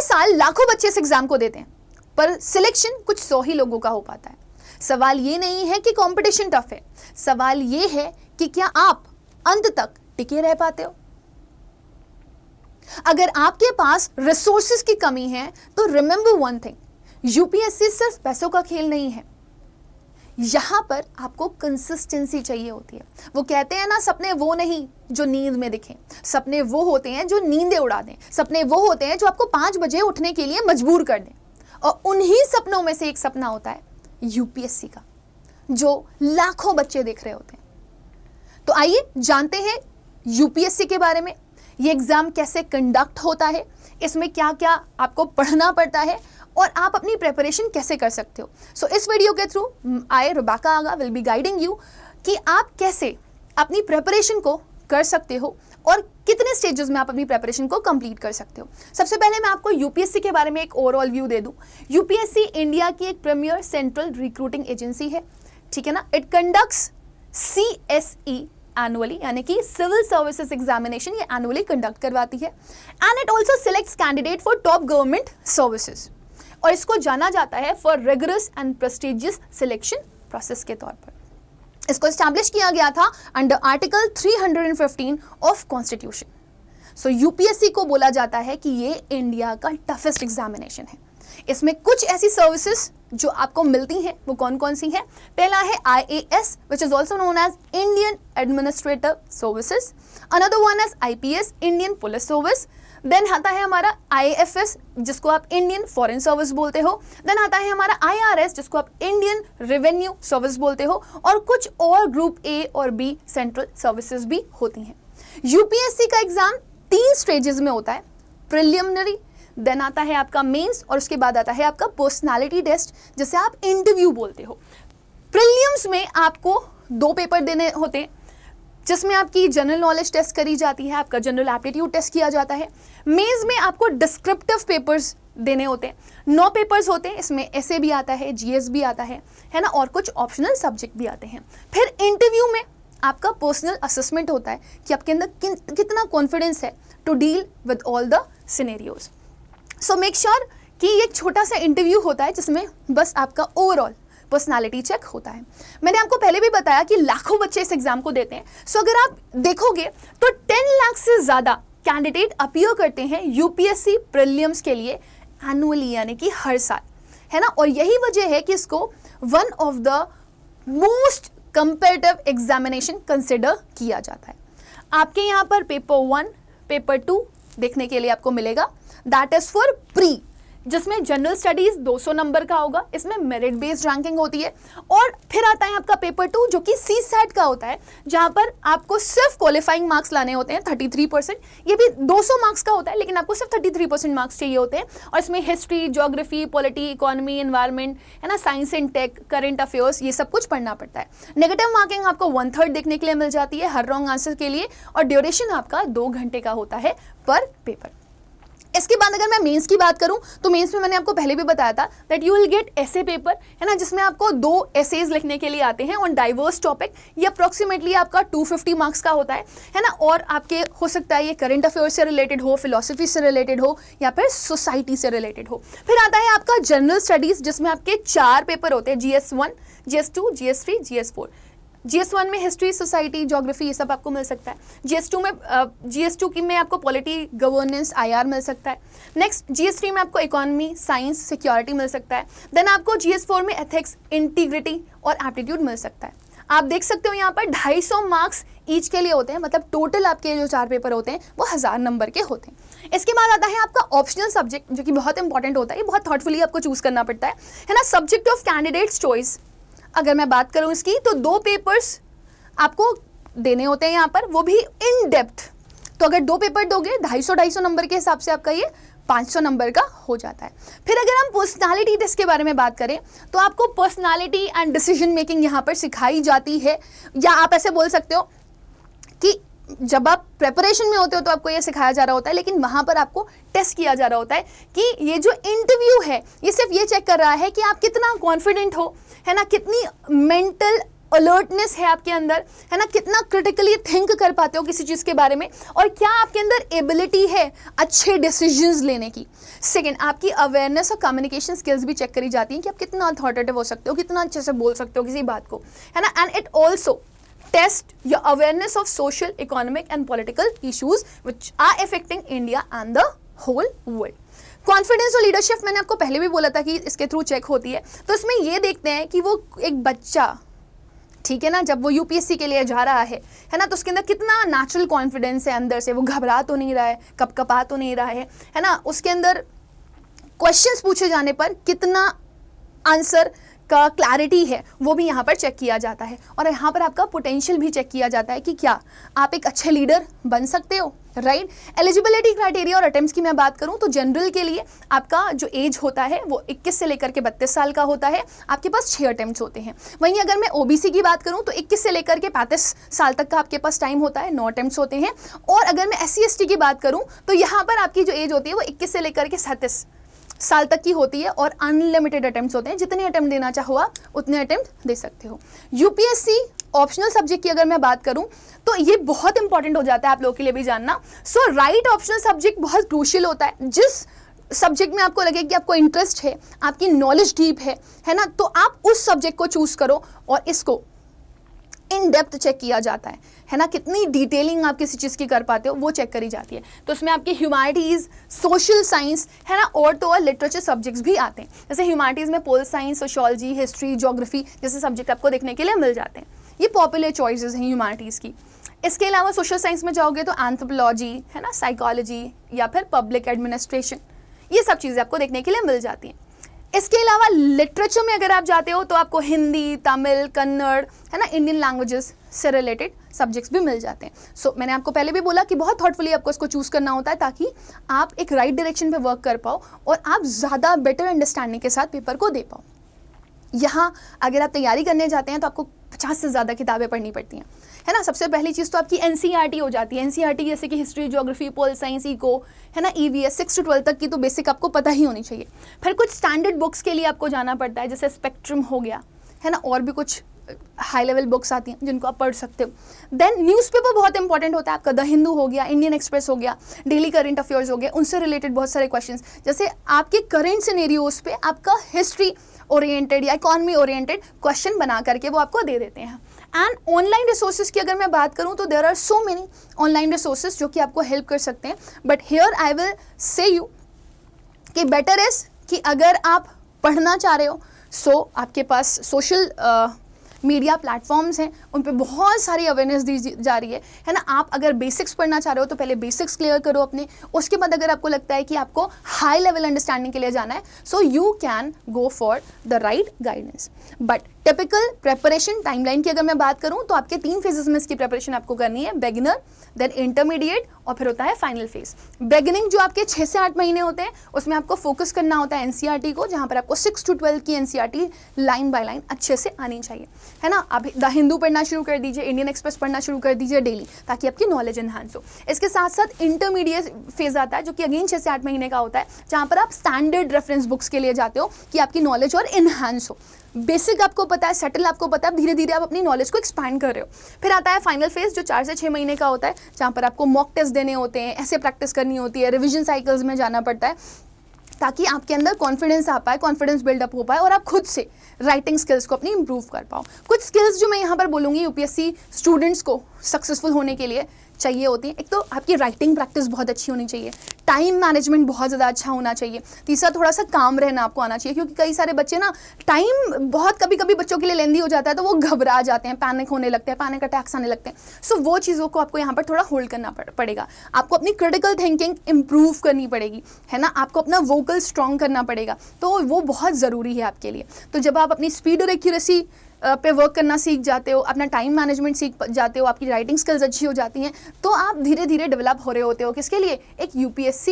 साल लाखों बच्चे इस एग्जाम को देते हैं, पर सिलेक्शन कुछ 100 ही लोगों का हो पाता है। सवाल ये नहीं है कि कंपटीशन टफ है, सवाल ये है कि क्या आप अंत तक टिके रह पाते हो। अगर आपके पास रिसोर्सेज की कमी है तो रिमेंबर वन थिंग, यूपीएससी सिर्फ पैसों का खेल नहीं है। यहां पर आपको कंसिस्टेंसी चाहिए होती है। वो कहते हैं ना, सपने वो नहीं जो नींद में दिखें, सपने वो होते हैं जो नींदें उड़ा दें, सपने वो होते हैं जो आपको 5 बजे उठने के लिए मजबूर कर दें। और उन्हीं सपनों में से एक सपना होता है यूपीएससी का, जो लाखों बच्चे देख रहे होते हैं। तो आइए जानते हैं यूपीएससी के बारे में, ये एग्जाम कैसे कंडक्ट होता है, इसमें क्या क्या आपको पढ़ना पड़ता है और आप अपनी प्रिपरेशन कैसे कर सकते हो। सो इस वीडियो के थ्रू आई रुबाका आगा विल बी गाइडिंग यू कि आप कैसे अपनी प्रिपरेशन को कर सकते हो और कितने स्टेजेस में आप अपनी प्रिपरेशन को कंप्लीट कर सकते हो। सबसे पहले मैं आपको यूपीएससी के बारे में एक ओवरऑल व्यू दे दूं। यूपीएससी इंडिया की एक प्रीमियर सेंट्रल रिक्रूटिंग एजेंसी है, ठीक है ना। इट कंडक्ट्स CSE एनुअली, यानी कि सिविल सर्विसेज एग्जामिनेशन ये एनुअली कंडक्ट करवाती है। And it also selects candidate for top government services, और इसको जाना जाता है for rigorous and prestigious selection process के तौर पर। इसको एस्टैब्लिश किया गया था under article 315 of constitution. So UPSC को बोला जाता है कि ये इंडिया का टफेस्ट एग्जामिनेशन है। इसमें कुछ ऐसी सर्विसेज जो आपको मिलती हैं, वो कौन कौन सी हैं? पहला है IAS, which is also known as Indian administrative services. Another one as IPS, Indian police service. Then आता है हमारा IFS, जिसको आप इंडियन फॉरेन सर्विस बोलते हो। देन आता है हमारा IRS, जिसको आप इंडियन रेवेन्यू सर्विस बोलते हो। और कुछ और ग्रुप A और B सेंट्रल सर्विसेज भी होती हैं। यूपीएससी का एग्जाम 3 स्टेजेस में होता है, प्रिलिमिनरी, देन आता है आपका मेंस, और उसके बाद आता है आपका पर्सनालिटी टेस्ट, जिसे आप इंटरव्यू बोलते हो। प्रीलिम्स में आपको 2 पेपर देने होते हैं, जिसमें आपकी जनरल नॉलेज टेस्ट करी जाती है, आपका जनरल एप्टीट्यूड टेस्ट किया जाता है। मेंस में आपको डिस्क्रिप्टिव पेपर्स देने होते हैं, 9 पेपर्स होते हैं। इसमें ऐसे भी आता है, GS भी आता है ना, और कुछ ऑप्शनल सब्जेक्ट भी आते हैं। फिर इंटरव्यू में आपका पर्सनल असेसमेंट होता है कि आपके अंदर कितना कॉन्फिडेंस है to deal with all the scenarios. So make sure कि ये एक छोटा सा इंटरव्यू होता है जिसमें बस आपका ओवरऑल पर्सनालिटी चेक होता है। मैंने आपको पहले भी बताया कि लाखों बच्चे इस एग्जाम को देते हैं। सो अगर आप देखोगे तो 10 लाख से ज़्यादा कैंडिडेट अपीयर करते हैं यूपीएससी प्रीलिम्स के लिए एनुअली, यानी कि हर साल, है ना। और यही वजह है कि इसको one of the most comparative examination consider किया जाता है। आपके यहाँ पर पेपर 1, पेपर 2 देखने के लिए आपको मिलेगा, दैट इज फॉर प्री, जिसमें जनरल स्टडीज 200 नंबर का होगा। इसमें मेरिट बेस्ड रैंकिंग होती है। और फिर आता है आपका पेपर 2, जो कि CSAT का होता है, जहां पर आपको सिर्फ क्वालिफाइंग मार्क्स लाने होते हैं 33%। ये भी 200 मार्क्स का होता है, लेकिन आपको सिर्फ 33% मार्क्स चाहिए होते हैं। और इसमें history, geography, polity, economy, environment, है ना, science and tech, current affairs, ये सब कुछ पढ़ना पड़ता है। नेगेटिव मार्किंग आपको 1/3 देखने के लिए मिल जाती है हर रॉन्ग आंसर के लिए, और ड्यूरेशन आपका 2 घंटे का होता है पर पेपर। इसके बाद अगर मैं मेंस की बात करूं तो मेंस में मैंने आपको पहले भी बताया था दैट यू विल गेट ऐसे पेपर, है ना, जिसमें आपको 2 एसेज लिखने के लिए आते हैं ऑन डाइवर्स टॉपिक। ये अप्रोक्सीमेटली आपका 250 मार्क्स का होता है ना। और आपके हो सकता है ये करंट अफेयर्स से रिलेटेड हो, फिलोसफी से रिलेटेड हो, या फिर सोसाइटी से रिलेटेड हो। फिर आता है आपका जनरल स्टडीज, जिसमें आपके 4 पेपर होते हैं, GS1, GS2, GS3, GS4। GS1 में हिस्ट्री, सोसाइटी, ज्योग्राफी, ये सब आपको मिल सकता है। GS2 की में आपको पॉलिटी, गवर्नेंस, IR मिल सकता है। नेक्स्ट GS3 में आपको इकोनॉमी, साइंस, सिक्योरिटी मिल सकता है। देन आपको GS4 में एथिक्स, इंटीग्रिटी और एप्टीट्यूड मिल सकता है। आप देख सकते हो यहाँ पर 250 मार्क्स ईच के लिए होते हैं, मतलब टोटल आपके जो 4 पेपर होते हैं वो 1000 नंबर के होते हैं। इसके बाद आता है आपका ऑप्शनल सब्जेक्ट, जो कि बहुत इंपॉर्टेंट होता है, ये बहुत थॉटफुली आपको चूज करना पड़ता है ना। सब्जेक्ट ऑफ कैंडिडेट्स चॉइस, अगर मैं बात करूं इसकी, तो 2 पेपर्स आपको देने होते हैं यहाँ पर, वो भी इन डेप्थ। तो अगर 2 पेपर दोगे 250 नंबर के हिसाब से आपका ये 500 नंबर का हो जाता है। फिर अगर हम पर्सनालिटी टेस्ट के बारे में बात करें तो आपको पर्सनालिटी एंड डिसीजन मेकिंग यहाँ पर सिखाई जाती है, या आप ऐसे बोल सकते हो कि जब आप प्रेपरेशन में होते हो तो आपको ये सिखाया जा रहा होता है, लेकिन वहाँ पर आपको टेस्ट किया जा रहा होता है कि ये जो इंटरव्यू है ये सिर्फ ये चेक कर रहा है कि आप कितना कॉन्फिडेंट हो, है ना, कितनी मेंटल अलर्टनेस है आपके अंदर, है ना, कितना क्रिटिकली थिंक कर पाते हो किसी चीज़ के बारे में, और क्या आपके अंदर एबिलिटी है अच्छे डिसीजंस लेने की। सेकंड, आपकी अवेयरनेस और कम्युनिकेशन स्किल्स भी चेक करी जाती हैं कि आप कितना अथॉरिटेटिव हो सकते हो, कितना अच्छे से बोल सकते हो किसी बात को, है ना। And it also test your awareness of social, economic and political issues which are affecting India and the whole world. Confidence और लीडरशिप मैंने आपको पहले भी बोला था कि इसके थ्रू चेक होती है। तो इसमें ये देखते हैं कि वो एक बच्चा, ठीक है ना, जब वो यूपीएससी के लिए जा रहा है ना, तो उसके अंदर कितना नेचुरल कॉन्फिडेंस है अंदर से, वो घबरा तो नहीं रहा है, कपकपा तो नहीं रहा है ना, उसके अंदर क्वेश्चंस पूछे जाने पर कितना आंसर का क्लैरिटी है वो भी यहाँ पर चेक किया जाता है। और यहाँ पर आपका पोटेंशियल भी चेक किया जाता है कि क्या आप एक अच्छे लीडर बन सकते हो, राइट। एलिजिबिलिटी क्राइटेरिया और अटेम्प्ट्स की मैं बात करूँ तो जनरल के लिए आपका जो एज होता है वो 21 से लेकर के 32 साल का होता है, आपके पास 6 अटेम्प्ट्स होते हैं। वहीं अगर मैं ओबीसी की बात करूँ तो 21 से लेकर के 35 साल तक का आपके पास टाइम होता है, 9 अटेम्प्ट्स होते हैं। और अगर मैं SC/ST की बात करूँ तो यहाँ पर आपकी जो एज होती है वो 21 से लेकर के 37 साल तक की होती है, और अनलिमिटेड अटेम्प्ट्स होते हैं, जितने अटेम्प्ट देना चाहो आप उतने अटेम्प्ट दे सकते हो। यूपीएससी ऑप्शनल सब्जेक्ट की अगर मैं बात करूं तो ये बहुत इंपॉर्टेंट हो जाता है आप लोगों के लिए भी जानना। सो राइट ऑप्शनल सब्जेक्ट बहुत क्रूशियल होता है। जिस सब्जेक्ट में आपको लगे कि आपको इंटरेस्ट है, आपकी नॉलेज डीप है ना, तो आप उस सब्जेक्ट को चूज करो और इसको इन डेप्थ चेक किया जाता है ना, कितनी डिटेलिंग आप किसी चीज़ की कर पाते हो वो चेक करी जाती है। तो उसमें आपकी ह्यूमैनिटीज़, सोशल साइंस, है ना, और तो और लिटरेचर सब्जेक्ट्स भी आते हैं। जैसे ह्यूमैनिटीज़ में pol science, sociology, history, geography जैसे सब्जेक्ट आपको देखने के लिए मिल जाते हैं। ये पॉपुलर चॉइसेस हैं ह्यूमैनिटीज़ की। इसके अलावा सोशल साइंस में जाओगे तो एंथ्रोपोलॉजी, है ना, साइकोलॉजी या फिर पब्लिक एडमिनिस्ट्रेशन, ये सब चीज़ें आपको देखने के लिए मिल जाती हैं। इसके अलावा लिटरेचर में अगर आप जाते हो तो आपको हिंदी, तमिल, कन्नड़, है ना, इंडियन लैंग्वेजेस से रिलेटेड सब्जेक्ट्स भी मिल जाते हैं। सो मैंने आपको पहले भी बोला कि बहुत थॉटफुली आपको इसको चूज़ करना होता है ताकि आप एक राइट डायरेक्शन पे वर्क कर पाओ और आप ज़्यादा बेटर अंडरस्टैंडिंग के साथ पेपर को दे पाओ। यहाँ अगर आप तैयारी करने जाते हैं तो आपको 50 से ज़्यादा किताबें पढ़नी पड़ती हैं, है ना। सबसे पहली चीज़ तो आपकी NCERT हो जाती है। NCERT जैसे कि history, geography, pol science, eco, है ना, EVS 6 से 12 तक की तो बेसिक आपको पता ही होनी चाहिए। फिर कुछ स्टैंडर्ड बुक्स के लिए आपको जाना पड़ता है, जैसे स्पेक्ट्रम हो गया, है ना, और भी कुछ हाई लेवल बुक्स आती हैं जिनको आप पढ़ सकते हो। देन न्यूज़पेपर बहुत इंपॉर्टेंट होता है आपका, द हिंदू हो गया, इंडियन एक्सप्रेस हो गया, डेली करंट अफेयर्स हो गया, उनसे रिलेटेड बहुत सारे क्वेश्चंस, जैसे आपके करंट सिनेरियोज पे आपका हिस्ट्री ओरिएंटेड या इकॉनमी ओरिएंटेड क्वेश्चन बना करके वो आपको दे देते हैं। एंड ऑनलाइन रिसोर्सेज की अगर मैं बात करूं तो there are so many online resources जो कि आपको हेल्प कर सकते हैं। But here I will say you कि बेटर इज कि अगर आप पढ़ना चाह रहे हो सो आपके पास सोशल मीडिया प्लेटफॉर्म्स हैं, उन पे बहुत सारी अवेयरनेस दी जा रही है ना। आप अगर बेसिक्स पढ़ना चाह रहे हो तो पहले बेसिक्स क्लियर करो अपने, उसके बाद अगर आपको लगता है कि आपको हाई लेवल अंडरस्टैंडिंग के लिए जाना है so you can go for the right guidance. But typical preparation timeline की अगर मैं बात करूं तो आपके 3 फेजेस में इसकी प्रेपरेशन आपको करनी है, बिगिनर, देन इंटरमीडिएट और फिर होता है फाइनल फेज। बिगिनिंग जो आपके 6 से 8 महीने होते हैं उसमें आपको फोकस करना होता है NCERT को, जहां पर आपको 6 to 12 की NCERT लाइन बाय लाइन अच्छे से आनी चाहिए, है ना। आप द हिंदू पढ़ना शुरू कर दीजिए, इंडियन एक्सप्रेस पढ़ना शुरू कर दीजिए डेली, ताकि आपकी नॉलेज एनहांस हो। इसके साथ साथ इंटरमीडिएट फेज आता है जो कि अगेन 6 से 8 महीने का होता है, जहां पर आप स्टैंडर्ड रेफरेंस बुक्स के लिए जाते हो कि आपकी नॉलेज और एनहांस हो। बेसिक आपको पता है, सेटल आपको पता है, धीरे धीरे आप अपनी नॉलेज को एक्सपैंड कर रहे हो। फिर आता है फाइनल फेज जो 4 से 6 महीने का होता है, जहाँ पर आपको मॉक टेस्ट देने होते हैं, ऐसे प्रैक्टिस करनी होती है, रिवीजन साइकिल्स में जाना पड़ता है, ताकि आपके अंदर कॉन्फिडेंस आ पाए, कॉन्फिडेंस बिल्डअप हो पाए और आप खुद से राइटिंग स्किल्स को अपनी इंप्रूव कर पाओ। कुछ स्किल्स जो मैं यहाँ पर बोलूँगी यूपीएससी स्टूडेंट्स को सक्सेसफुल होने के लिए चाहिए होती है। एक तो आपकी राइटिंग प्रैक्टिस बहुत अच्छी होनी चाहिए, टाइम मैनेजमेंट बहुत ज़्यादा अच्छा होना चाहिए। तीसरा, थोड़ा सा काम रहना आपको आना चाहिए, क्योंकि कई सारे बच्चे ना टाइम बहुत कभी कभी बच्चों के लिए लेंदी हो जाता है तो वो घबरा जाते हैं, पैनिक होने लगते हैं, पैनिक अटैक्स आने लगते हैं। सो वो चीज़ों को आपको यहाँ पर थोड़ा होल्ड करना पड़ेगा। आपको अपनी क्रिटिकल थिंकिंग इंप्रूव करनी पड़ेगी, है ना, आपको अपना वोकल स्ट्रॉन्ग करना पड़ेगा, तो वो बहुत ज़रूरी है आपके लिए। तो जब आप अपनी स्पीड और एक्यूरेसी पे वर्क करना सीख जाते हो, अपना टाइम मैनेजमेंट सीख जाते हो, आपकी राइटिंग स्किल्स अच्छी हो जाती हैं, तो आप धीरे धीरे डेवलप हो रहे होते हो किसके लिए, एक यूपीएससी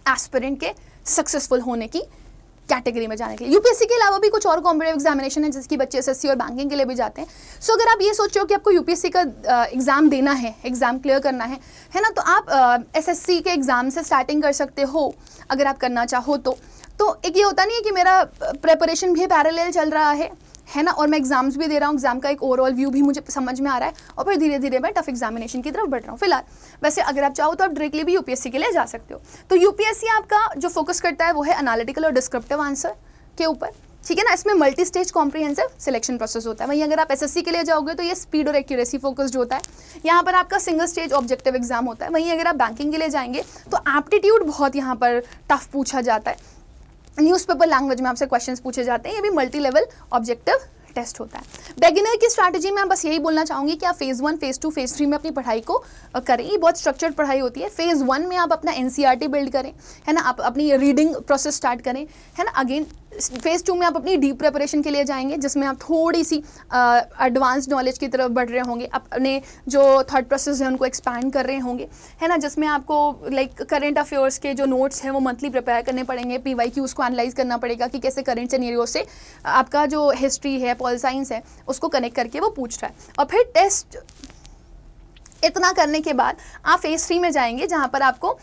एस्पिरेंट के सक्सेसफुल होने की कैटेगरी में जाने के लिए। यूपीएससी के अलावा भी कुछ और कॉम्पिटिटिव एग्जामिनेशन है जिसकी बच्चे एसएससी और बैंकिंग के लिए भी जाते हैं। सो अगर आप ये सोच रहे हो कि आपको यूपीएससी का एग्ज़ाम देना है, एग्ज़ाम क्लियर करना है ना, तो आप एसएससी के एग्ज़ाम से स्टार्टिंग कर सकते हो अगर आप करना चाहो तो। एक ये होता नहीं है कि मेरा प्रेपरेशन भी पैरेलल चल रहा है है ना, और मैं एग्जाम्स भी दे रहा हूँ, एग्जाम का एक ओवरऑल व्यू भी मुझे समझ में आ रहा है, और फिर धीरे धीरे मैं टफ एग्जामिनेशन की तरफ बढ़ रहा हूँ फिलहाल। वैसे अगर आप चाहो तो आप डायरेक्टली भी यूपीएससी के लिए जा सकते हो। तो यूपीएससी आपका जो फोकस करता है वो है एनालिटिकल और डिस्क्रिप्टिव आंसर के ऊपर, ठीक है ना। इसमें multi stage comprehensive selection process होता है। वहीं अगर आप एसएससी के लिए जाओगे तो ये स्पीड और एक्यूरेसी फोकस्ड होता है, यहाँ पर आपका सिंगल स्टेज ऑब्जेक्टिव एग्जाम होता है। वहीं अगर आप बैंकिंग के लिए जाएंगे तो एप्टीट्यूड बहुत यहाँ पर टफ पूछा जाता है, न्यूज़पेपर लैंग्वेज में आपसे क्वेश्चंस पूछे जाते हैं, ये भी मल्टी लेवल ऑब्जेक्टिव टेस्ट होता है। बिगिनर की स्ट्रैटेजी में बस यही बोलना चाहूँगी कि आप फेज़ 1, फेज़ 2, फेज़ 3 में अपनी पढ़ाई को करें। ये बहुत स्ट्रक्चर्ड पढ़ाई होती है। फेज़ 1 में आप अपना एनसीईआरटी बिल्ड करें, है ना, आप अपनी रीडिंग प्रोसेस स्टार्ट करें, है ना। अगेन फेज़ 2 में आप अपनी डीप प्रिपरेशन के लिए जाएंगे, जिसमें आप थोड़ी सी एडवांस नॉलेज की तरफ बढ़ रहे होंगे, अपने जो थॉट प्रोसेस है उनको एक्सपैंड कर रहे होंगे, है ना, जिसमें आपको लाइक करंट अफेयर्स के जो नोट्स हैं वो मंथली प्रिपेयर करने पड़ेंगे, पीवाईक्यूज़ को एनालाइज करना पड़ेगा कि कैसे करंट सिनेरियो से आपका जो हिस्ट्री है, पॉल साइंस है, उसको कनेक्ट करके वो पूछ रहा है। और फिर टेस्ट इतना करने के बाद आप फेज़ 3 में जाएंगे, जहाँ पर आपको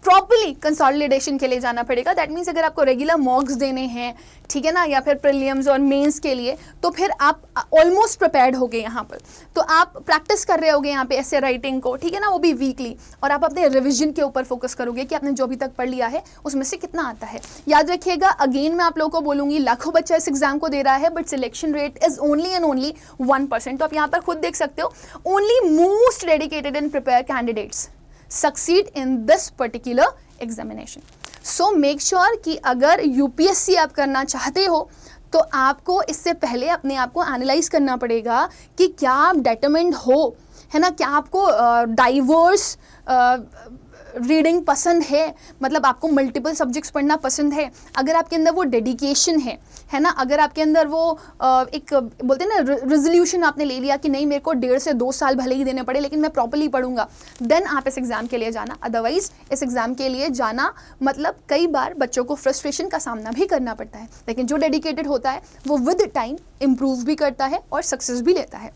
प्रॉपर्ली कंसोलिडेशन के लिए जाना पड़ेगा। दैट मीन्स अगर आपको रेगुलर मॉक्स देने हैं, ठीक है ना, या फिर प्रीलिम्स और मेंस के लिए, तो फिर आप ऑलमोस्ट प्रिपेयर्ड होगे यहाँ पर। तो आप प्रैक्टिस कर रहे होगे यहाँ पे ऐसे राइटिंग को, ठीक है ना, वो भी वीकली, और आप अपने रिविजन के ऊपर फोकस करोगे कि आपने जो अभी तक पढ़ लिया है उसमें से कितना आता है। याद रखिएगा, अगेन मैं आप लोगों को बोलूँगी, लाखों बच्चा इस एग्जाम को दे रहा है, but selection rate is only and only 1%। तो आप यहाँ पर खुद देख सकते हो, only most dedicated and prepare candidates succeed in this particular examination. So make sure कि अगर यूपीएससी आप करना चाहते हो तो आपको इससे पहले अपने आप को एनालाइज करना पड़ेगा कि क्या आप डिटरमिन्ड हो, है ना, क्या आपको डाइवर्स रीडिंग पसंद है, मतलब आपको मल्टीपल सब्जेक्ट्स पढ़ना पसंद है, अगर आपके अंदर वो डेडिकेशन है ना, अगर आपके अंदर वो एक बोलते हैं ना रेजोल्यूशन आपने ले लिया कि नहीं मेरे को 1.5 से 2 साल भले ही देने पड़े लेकिन मैं प्रॉपर्ली पढ़ूंगा, देन आप इस एग्ज़ाम के लिए जाना। अदरवाइज इस एग्ज़ाम के लिए जाना मतलब कई बार बच्चों को फ्रस्ट्रेशन का सामना भी करना पड़ता है, लेकिन जो डेडिकेटेड होता है वो विद टाइम इम्प्रूव भी करता है और सक्सेस भी लेता है।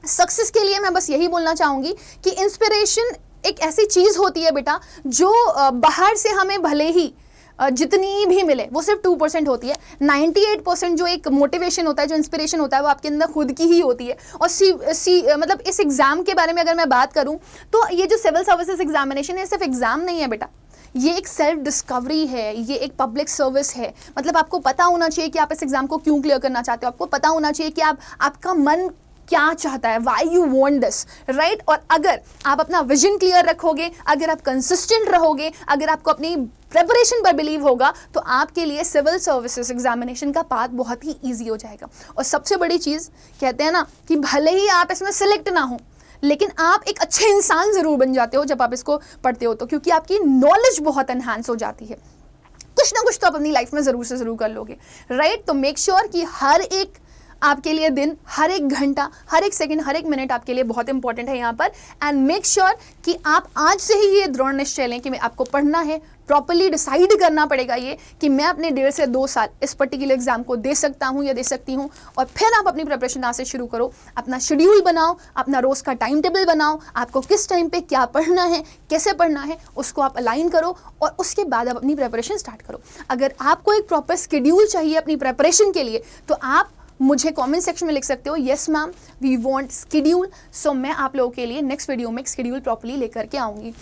सक्सेस के लिए मैं बस यही बोलना चाहूँगी कि इंस्पिरेशन एक ऐसी चीज़ होती है बेटा जो बाहर से हमें भले ही जितनी भी मिले वो सिर्फ 2% होती है। 98% जो एक मोटिवेशन होता है, जो इंस्पिरेशन होता है, वो आपके अंदर खुद की ही होती है। और मतलब इस एग्ज़ाम के बारे में अगर मैं बात करूं तो ये जो सिविल सर्विसेज एग्जामिनेशन है सिर्फ एग्ज़ाम नहीं है बेटा, ये एक सेल्फ डिस्कवरी है, ये एक पब्लिक सर्विस है। मतलब आपको पता होना चाहिए कि आप इस एग्ज़ाम को क्यों क्लियर करना चाहते हो, आपको पता होना चाहिए कि आपका मन क्या चाहता है, why you want this, right. और अगर आप अपना विजन क्लियर रखोगे, अगर आप कंसिस्टेंट रहोगे, अगर आपको अपनी प्रिपरेशन पर बिलीव होगा, तो आपके लिए सिविल सर्विसेज एग्जामिनेशन का पाथ बहुत ही ईजी हो जाएगा। और सबसे बड़ी चीज़ कहते हैं ना कि भले ही आप इसमें सिलेक्ट ना हो लेकिन आप एक अच्छे इंसान ज़रूर बन जाते हो जब आप इसको पढ़ते हो, तो क्योंकि आपकी नॉलेज बहुत एनहांस हो जाती है। कुछ ना कुछ तो आप अपनी लाइफ में ज़रूर से ज़रूर कर लोगे, राइट। तो मेक श्योर कि हर एक आपके लिए दिन, हर एक घंटा, हर एक सेकंड, हर एक मिनट आपके लिए बहुत इंपॉर्टेंट है यहाँ पर। एंड मेक श्योर कि आप आज से ही ये दृढ़ निश्चय लें कि मैं आपको पढ़ना है, प्रॉपर्ली डिसाइड करना पड़ेगा ये कि मैं अपने 1.5 से 2 साल इस पर्टिकुलर एग्जाम को दे सकता हूँ या दे सकती हूँ। और फिर आप अपनी प्रिपरेशन आज से शुरू करो, अपना शेड्यूल बनाओ, अपना रोज़ का टाइम टेबल बनाओ, आपको किस टाइम पे क्या पढ़ना है, कैसे पढ़ना है, उसको आप अलाइन करो और उसके बाद आप अपनी प्रिपरेशन स्टार्ट करो। अगर आपको एक प्रॉपर शेड्यूल चाहिए अपनी प्रिपरेशन के लिए तो आप मुझे कमेंट सेक्शन में लिख सकते हो, yes ma'am we want schedule. So मैं आप लोगों के लिए नेक्स्ट वीडियो में शेड्यूल प्रॉपर्ली लेकर के आऊँगी।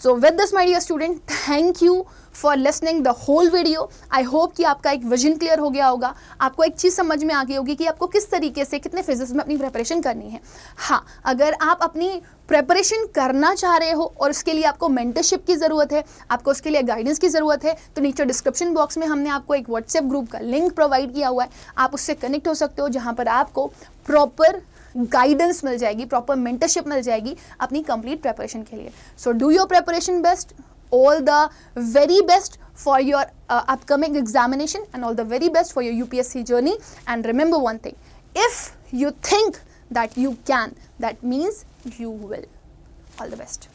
So with this my dear student, thank you for listening the whole video. I hope कि आपका एक विजन क्लियर हो गया होगा, आपको एक चीज़ समझ में आ गई होगी कि आपको किस तरीके से कितने फेजेस में अपनी प्रिपरेशन करनी है। हाँ, अगर आप अपनी प्रिपरेशन करना चाह रहे हो और उसके लिए आपको मेंटरशिप की ज़रूरत है, आपको उसके लिए गाइडेंस की ज़रूरत है, तो नीचे डिस्क्रिप्शन बॉक्स में हमने आपको एक व्हाट्सएप ग्रुप का लिंक प्रोवाइड किया हुआ है, आप उससे कनेक्ट हो सकते हो, जहाँ पर आपको प्रॉपर गाइडेंस मिल जाएगी, प्रॉपर मेंटरशिप मिल जाएगी अपनी कंप्लीट प्रिपरेशन के लिए। So do your preparation best, all the very best for your upcoming examination and all the very best for your UPSC journey. And remember one thing, if you think that you can, that means you will. All the best.